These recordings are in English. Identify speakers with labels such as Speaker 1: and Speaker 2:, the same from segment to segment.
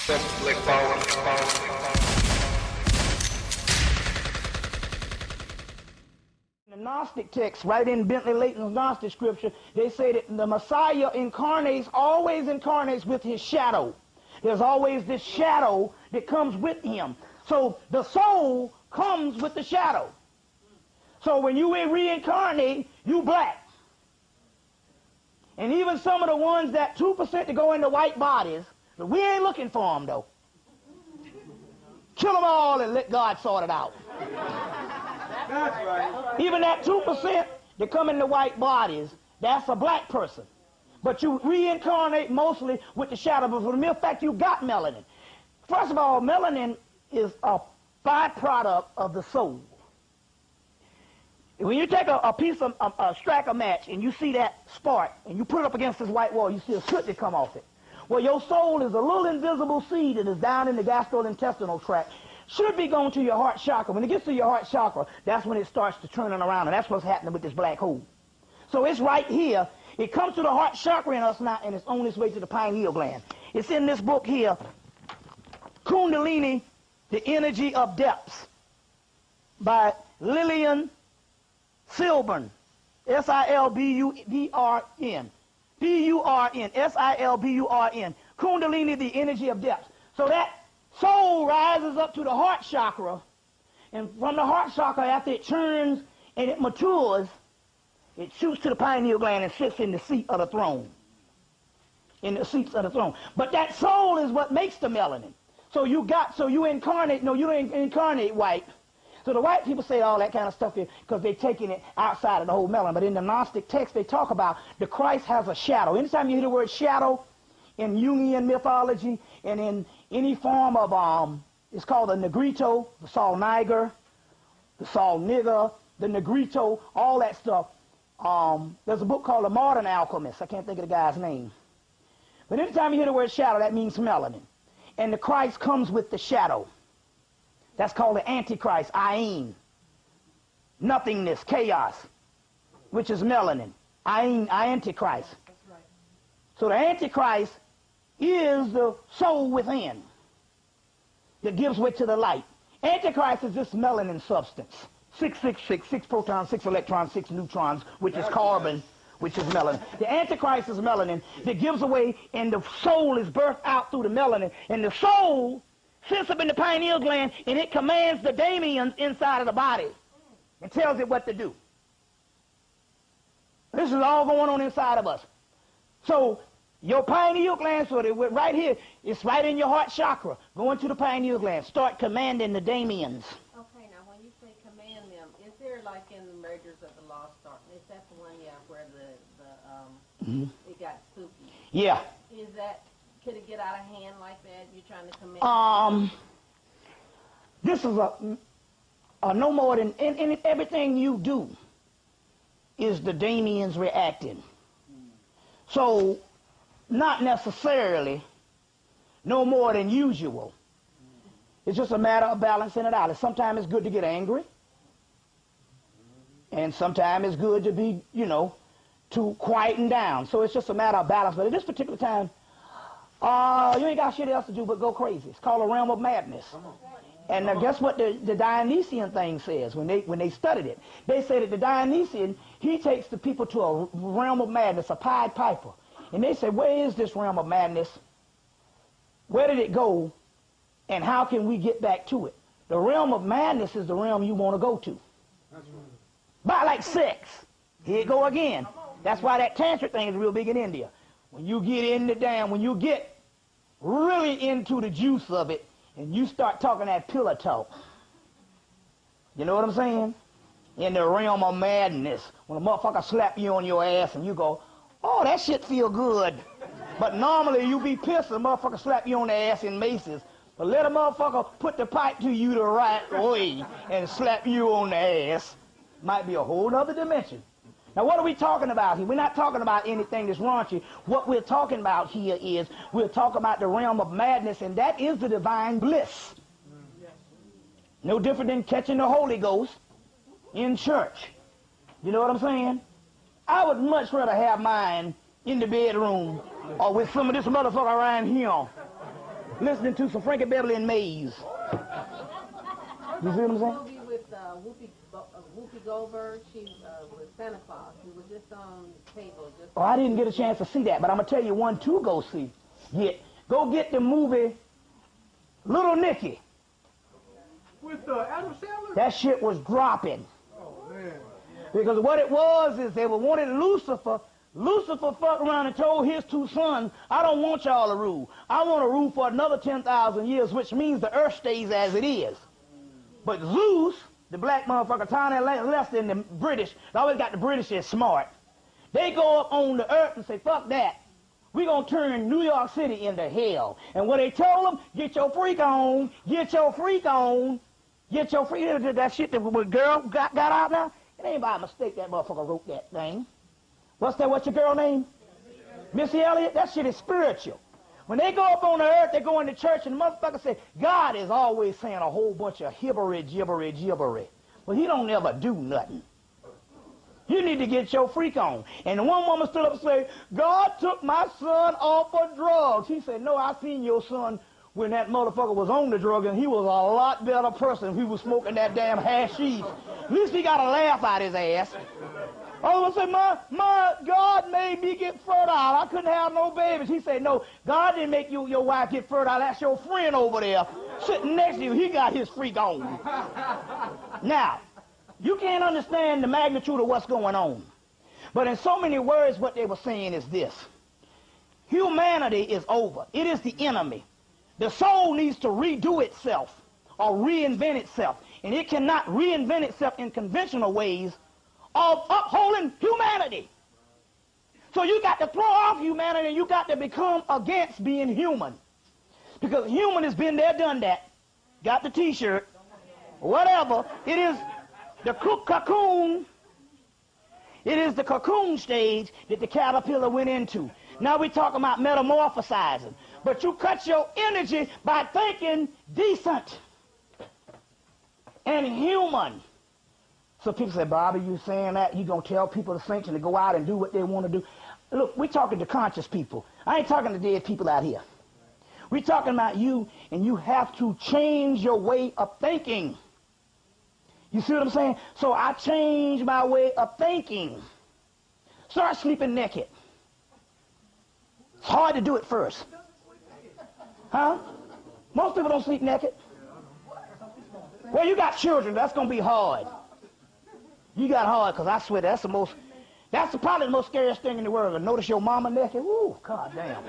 Speaker 1: The Gnostic text, right in Bentley Layton's Gnostic scripture, they say that the Messiah always incarnates with his shadow. There's always this shadow that comes with him. So the soul comes with the shadow. So when you reincarnate, you black. And even some of the ones, that 2% that go into white bodies, but we ain't looking for them though. Kill them all and let God sort it out.
Speaker 2: That's right.
Speaker 1: Even that 2% that come into white bodies, that's a black person. But you reincarnate mostly with the shadow. But for the mere fact you got melanin. First of all, melanin is a byproduct of the soul. When you take strike a match and you see that spark and you put it up against this white wall, you see a soot that come off it. Well, your soul is a little invisible seed that is down in the gastrointestinal tract. Should be going to your heart chakra. When it gets to your heart chakra, that's when it starts to turning around, and that's what's happening with this black hole. So it's right here. It comes to the heart chakra in us now, and it's on its way to the pineal gland. It's in this book here, Kundalini, The Energy of Depths, by Lillian Silburn, S-I-L-B-U-B-R-N, B-U-R-N, S-I-L-B-U-R-N, Kundalini, The Energy of Depths. So that soul rises up to the heart chakra, and from the heart chakra, after it turns and it matures, it shoots to the pineal gland and sits in the seat of the throne. In the seats of the throne. But that soul is what makes the melanin. So you incarnate, no, you don't incarnate white. So the white people say all that kind of stuff here because they're taking it outside of the whole melanin. But in the Gnostic text, they talk about the Christ has a shadow. Anytime you hear the word shadow in Jungian mythology and in any form of, it's called the Negrito, the Saul Niger, the Saul Nigger, the Negrito, all that stuff. There's a book called The Modern Alchemist. I can't think of the guy's name. But anytime you hear the word shadow, that means melanin. And the Christ comes with the shadow. That's called the Antichrist, Ayin. Nothingness, chaos, which is melanin. Ayin, Antichrist.
Speaker 2: That's right.
Speaker 1: So the Antichrist is the soul within that gives way to the light. Antichrist is this melanin substance. 666, 6 protons, 6 electrons, 6 neutrons, which is carbon, which is melanin. The Antichrist is melanin that gives away, and the soul is birthed out through the melanin. And the soul sits up in the pineal gland, and it commands the daemons inside of the body and tells it what to do. This is all going on inside of us. So your pineal gland, so that right here, it's right in your heart chakra. Go into the pineal gland. Start commanding the daemons.
Speaker 3: Okay, now when you say command them, is there like in the Mergers of the Lost Ark, is that the one, yeah, where it got spooky?
Speaker 1: Yeah.
Speaker 3: Is that, could it get out of hand like that? You're trying to command?
Speaker 1: This is no more than, in everything you do is the daemons reacting. So, not necessarily no more than usual. It's just a matter of balancing it out. Sometimes it's good to get angry, and sometimes it's good to be, to quieten down. So it's just a matter of balance. But at this particular time, you ain't got shit else to do but go crazy. It's called a realm of madness. And guess what the Dionysian thing says when they studied it? They say that the Dionysian, he takes the people to a realm of madness, a Pied Piper. And they say, where is this realm of madness? Where did it go? And how can we get back to it? The realm of madness is the realm you want to go to. That's right. By like sex. Here it go again. That's why that tantric thing is real big in India. When you get when you get really into the juice of it, and you start talking that pillow talk. You know what I'm saying? In the realm of madness, when a motherfucker slap you on your ass and you go, oh, that shit feel good. But normally you be pissed and a motherfucker slap you on the ass in Macy's. But let a motherfucker put the pipe to you the right way and slap you on the ass. Might be a whole other dimension. Now, what are we talking about here? We're not talking about anything that's raunchy. What we're talking about here is we're talking about the realm of madness, and that is the divine bliss. No different than catching the Holy Ghost in church. You know what I'm saying? I would much rather have mine in the bedroom or with some of this motherfucker around here listening to some Frankie Beverly and Mays. You see what I'm saying?
Speaker 3: Movie with Whoopi Goldberg. She was Santa Claus. It was just on cable.
Speaker 1: Oh, I didn't get a chance to see that, but I'm gonna tell you one to go see. Go get the movie Little Nicky.
Speaker 2: With Adam Sandler?
Speaker 1: That shit was dropping.
Speaker 2: Oh, man.
Speaker 1: Because what it was is they wanted Lucifer. Lucifer fucked around and told his two sons, I don't want y'all to rule. I want to rule for another 10,000 years, which means the earth stays as it is. But Zeus, the black motherfucker, tiny less than the British, they always got the British as smart. They go up on the earth and say, fuck that. We're going to turn New York City into hell. And what they told them, get your freak on, get your freak on, get your freak on. That shit that the girl got out now, it ain't by mistake that motherfucker wrote that thing. What's your girl name? Missy Elliott? That shit is spiritual. When they go up on the earth, they go into church, and the motherfucker say, God is always saying a whole bunch of gibbery. Well, he don't ever do nothing. You need to get your freak on. And the one woman stood up and said, God took my son off of drugs. He said, no, I seen your son when that motherfucker was on the drug, and he was a lot better person if he was smoking that damn hashish. At least he got a laugh out his ass. I was going to say, my God made me get fertile. I couldn't have no babies. He said, no, God didn't make your wife get fertile. That's your friend over there sitting next to you. He got his freak on. Now, you can't understand the magnitude of what's going on. But in so many words, what they were saying is this. Humanity is over. It is the enemy. The soul needs to redo itself or reinvent itself. And it cannot reinvent itself in conventional ways of upholding humanity. So you got to throw off humanity and you got to become against being human. Because human has been there, done that. Got the t-shirt. Whatever. It is the cocoon. It is the cocoon stage that the caterpillar went into. Now we're talking about metamorphosizing. But you cut your energy by thinking decent and human. So people say, Bobby, you saying that? You going to tell people to think and to go out and do what they want to do? Look, we're talking to conscious people. I ain't talking to dead people out here. We're talking about you, and you have to change your way of thinking. You see what I'm saying? So I changed my way of thinking. Start sleeping naked. It's hard to do it first. Huh? Most people don't sleep naked. Well, you got children. That's going to be hard. You got hard, because I swear that's probably the most scariest thing in the world. To notice your mama naked. Ooh, God damn.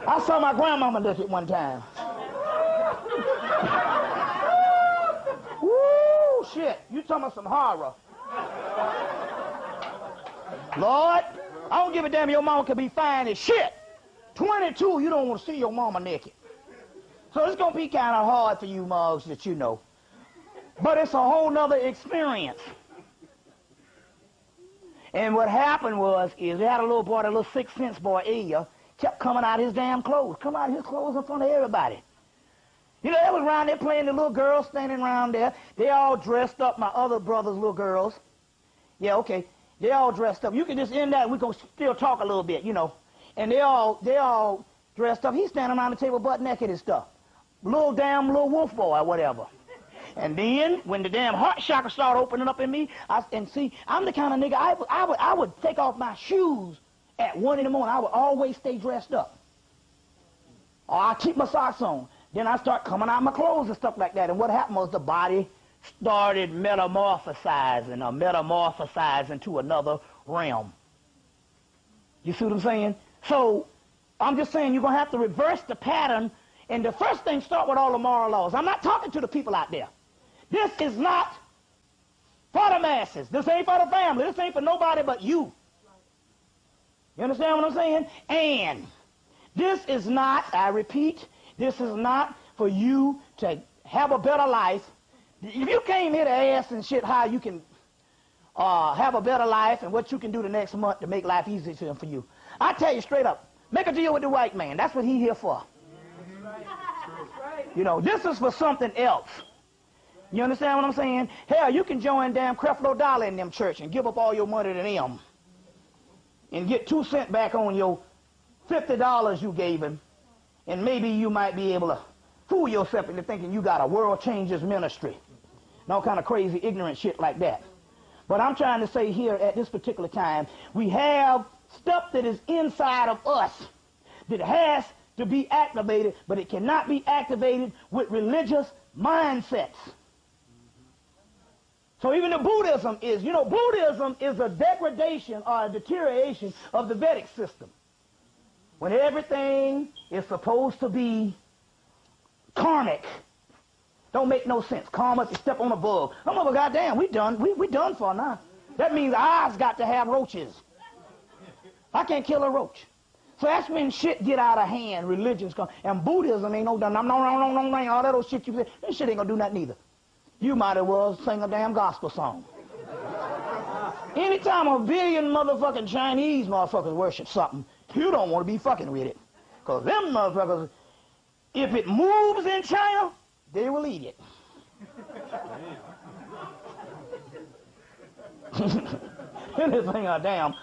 Speaker 1: I saw my grandmama naked one time. Woo, shit. You talking about some horror. Lord, I don't give a damn, your mama could be fine as shit. 22, you don't want to see your mama naked. So it's going to be kind of hard for you mugs that you know. But it's a whole nother experience. And what happened is they had a little boy, that little 6th Sense boy, Aya, kept coming out of his damn clothes. Come out of his clothes in front of everybody. You know, they was around there playing, the little girls standing around there. They all dressed up, my other brother's little girls. Yeah, okay. They all dressed up. You can just end that, we can still talk a little bit, you know. And they all dressed up. He's standing around the table butt naked and stuff. Little wolf boy or whatever. And then when the damn heart chakra started opening up in me, I'm the kind of nigga, I would take off my shoes at 1 in the morning. I would always stay dressed up. Or I keep my socks on. Then I start coming out of my clothes and stuff like that. And what happened was the body started metamorphosizing to another realm. You see what I'm saying? So I'm just saying you're going to have to reverse the pattern. And the first thing, start with all the moral laws. I'm not talking to the people out there. This is not for the masses. This ain't for the family. This ain't for nobody but you. You understand what I'm saying? And this is not, I repeat, this is not for you to have a better life. If you came here to ask and shit how you can have a better life and what you can do the next month to make life easier for you, I tell you straight up, make a deal with the white man. That's what he's here for. You know, this is for something else. You understand what I'm saying? Hell, you can join damn Creflo Dollar in them church and give up all your money to them and get 2 cents back on your $50 you gave him, and maybe you might be able to fool yourself into thinking you got a world changers ministry and all kind of crazy, ignorant shit like that. But I'm trying to say here at this particular time, we have stuff that is inside of us that has to be activated, but it cannot be activated with religious mindsets. So even the Buddhism is, Buddhism is a degradation or a deterioration of the Vedic system. When everything is supposed to be karmic. Don't make no sense. Karma, you step on a bug. I'm over, goddamn, we done for now. That means I's got to have roaches. I can't kill a roach. So that's when shit get out of hand, religions come. And Buddhism ain't no done. No, all that old shit you say, that shit ain't gonna do nothing either. You might as well sing a damn gospel song. Anytime a billion motherfucking Chinese motherfuckers worship something, you don't want to be fucking with it. Because them motherfuckers, if it moves in China, they will eat it. Anything damn.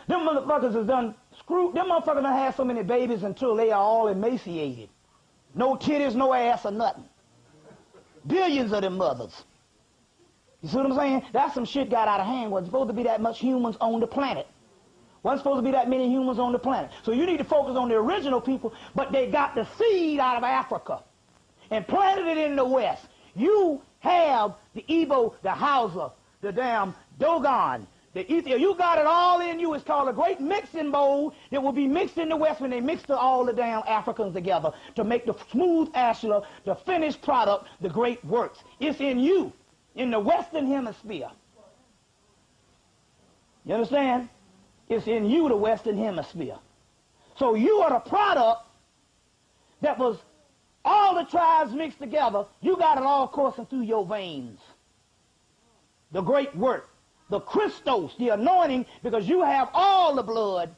Speaker 1: Them motherfuckers has done screwed. Them motherfuckers done had so many babies until they are all emaciated. No titties, no ass, or nothing. Billions of them mothers. You see what I'm saying? That's some shit got out of hand. Wasn't supposed to be that much humans on the planet. Wasn't supposed to be that many humans on the planet. So you need to focus on the original people, but they got the seed out of Africa and planted it in the West. You have the Igbo, the Hausa, the damn Dogon, the Ethiopia. You got it all in you. It's called a great mixing bowl that will be mixed in the West when they mix all the damn Africans together to make the smooth ashlar, the finished product, the great works. It's in you, in the Western Hemisphere. You understand? It's in you, the Western Hemisphere. So you are the product that was all the tribes mixed together. You got it all coursing through your veins. The great work, the Christos, the anointing, because you have all the blood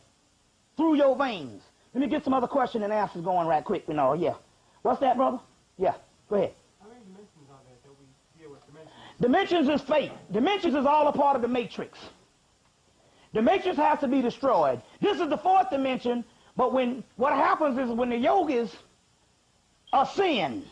Speaker 1: through your veins. Let me get some other question and answers going right quick. Yeah. What's that, brother? Yeah, go ahead.
Speaker 2: How many dimensions are there that we deal with dimensions?
Speaker 1: Dimensions is fate. Dimensions is all a part of the matrix. The matrix has to be destroyed. This is the fourth dimension, but what happens is when the yogis ascend,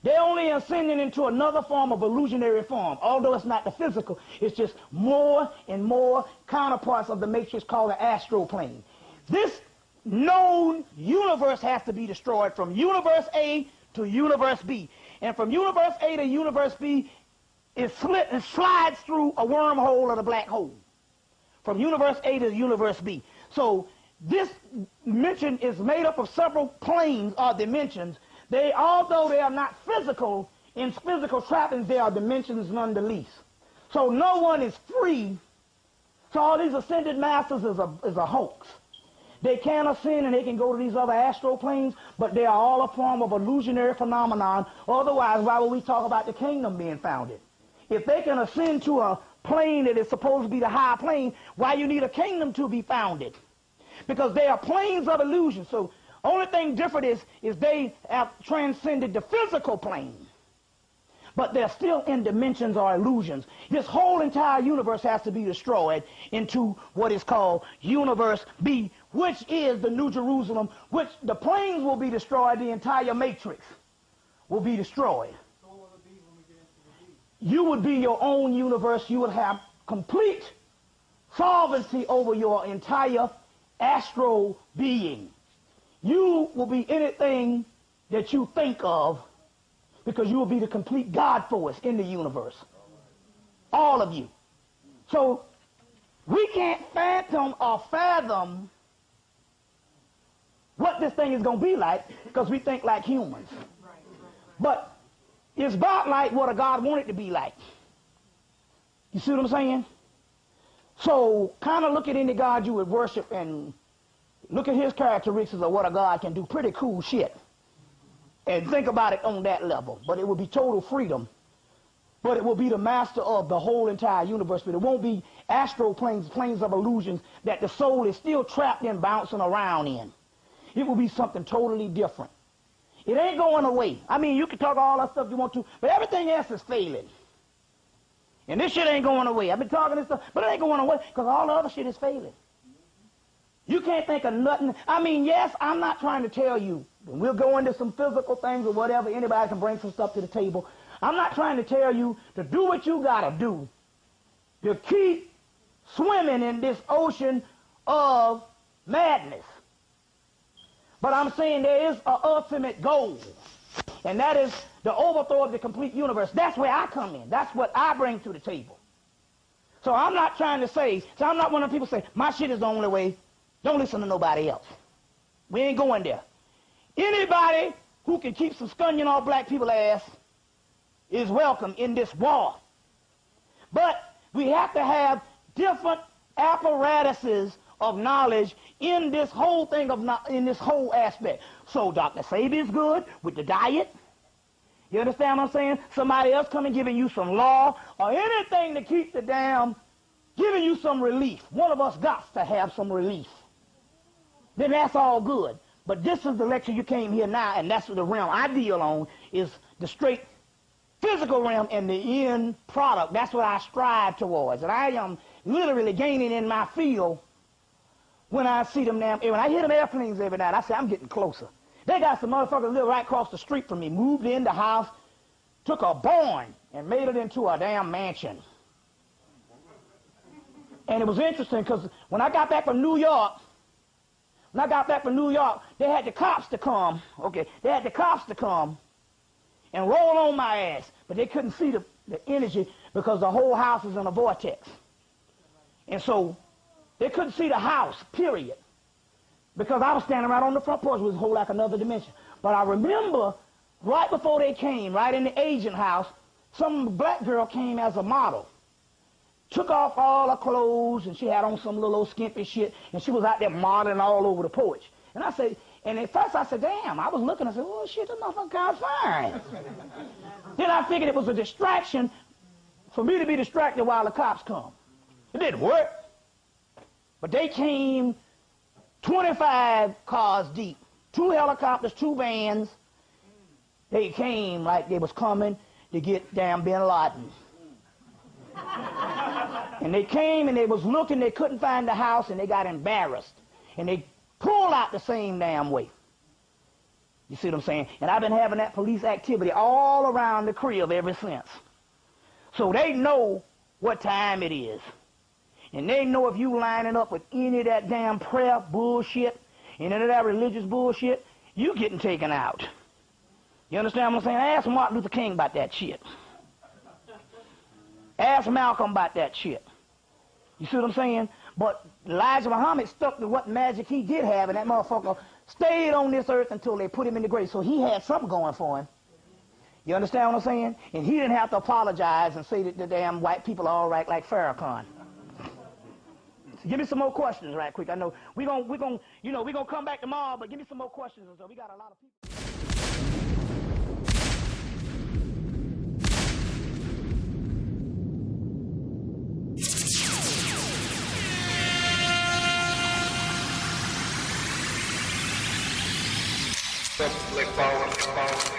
Speaker 1: they're only ascending into another form of illusionary form. Although it's not the physical, it's just more and more counterparts of the matrix called the astral plane. This known universe has to be destroyed from universe A to universe B. And from universe A to universe B, it slides through a wormhole or the black hole. From universe A to universe B. So this dimension is made up of several planes or dimensions. Although they are not physical, in physical trappings, they are dimensions nonetheless. So no one is free. So all these ascended masters is a hoax. They can ascend and they can go to these other astral planes, but they are all a form of illusionary phenomenon. Otherwise, why would we talk about the kingdom being founded? If they can ascend to a plane that is supposed to be the high plane, why you need a kingdom to be founded? Because they are planes of illusion. So only thing different is they have transcended the physical plane, but they're still in dimensions or illusions. This whole entire universe has to be destroyed into what is called universe B, which is the New Jerusalem, which the planes will be destroyed, the entire matrix will be destroyed.
Speaker 2: So what will it be when we get into the B?
Speaker 1: You would be your own universe. You would have complete solvency over your entire astral being. You will be anything that you think of because you will be the complete God force in the universe. All of you. So we can't phantom or fathom what this thing is going to be like because we think like humans. But it's about like what a God wanted to be like. You see what I'm saying? So kind of look at any God you would worship and look at his characteristics of what a God can do. Pretty cool shit. And think about it on that level. But it will be total freedom. But it will be the master of the whole entire universe. But it won't be astral planes, planes of illusions that the soul is still trapped in, bouncing around in. It will be something totally different. It ain't going away. I mean, you can talk all that stuff you want to, but everything else is failing. And this shit ain't going away. I've been talking this stuff, but it ain't going away because all the other shit is failing. You can't think of nothing. I mean, yes, I'm not trying to tell you. We'll go into some physical things or whatever. Anybody can bring some stuff to the table. I'm not trying to tell you to do what you got to do to keep swimming in this ocean of madness. But I'm saying there is an ultimate goal, and that is the overthrow of the complete universe. That's where I come in. That's what I bring to the table. So I'm not trying to say, so I'm not one of the people say, my shit is the only way. Don't listen to nobody else. We ain't going there. Anybody who can keep some scunion off black people's ass is welcome in this war. But we have to have different apparatuses of knowledge in this whole thing in this whole aspect. So Dr. Sabi is good with the diet. You understand what I'm saying? Somebody else coming giving you some law or anything to keep the damn, giving you some relief. One of us got to have some relief. Then that's all good. But this is the lecture you came here now, and that's what the realm I deal on, is the straight physical realm and the end product. That's what I strive towards. And I am literally gaining in my field when I see them damn, when I hear them airplanes every night, I say, I'm getting closer. They got some motherfuckers live right across the street from me, moved in the house, took a barn and made it into a damn mansion. And it was interesting because when I got back from New York, they had the cops to come, and roll on my ass, but they couldn't see the energy because the whole house is in a vortex. And so they couldn't see the house, period, because I was standing right on the front porch, which was a whole like another dimension. But I remember right before they came, right in the agent house, some black girl came as a model. Took off all her clothes, and she had on some little old skimpy shit, and she was out there modeling all over the porch. And I said, and at first I said, damn, I was looking, I said, oh shit, this motherfucker kind of fine. Then I figured it was a distraction for me to be distracted while the cops come. It didn't work. But they came 25 cars deep, 2 helicopters, 2 vans. They came like they was coming to get damn Bin Laden. And they came and they was looking, they couldn't find the house, and they got embarrassed. And they pulled out the same damn way. You see what I'm saying? And I've been having that police activity all around the crib ever since. So they know what time it is. And they know if you lining up with any of that damn prayer bullshit and any of that religious bullshit, you getting taken out. You understand what I'm saying? Ask Martin Luther King about that shit. Ask Malcolm about that shit. You see what I'm saying? But Elijah Muhammad stuck to what magic he did have, and that motherfucker stayed on this earth until they put him in the grave. So he had something going for him. You understand what I'm saying? And he didn't have to apologize and say that the damn white people are all right like Farrakhan. So give me some more questions right quick. I know we're gonna come back tomorrow, but give me some more questions. So we got a lot of people.
Speaker 4: Like power.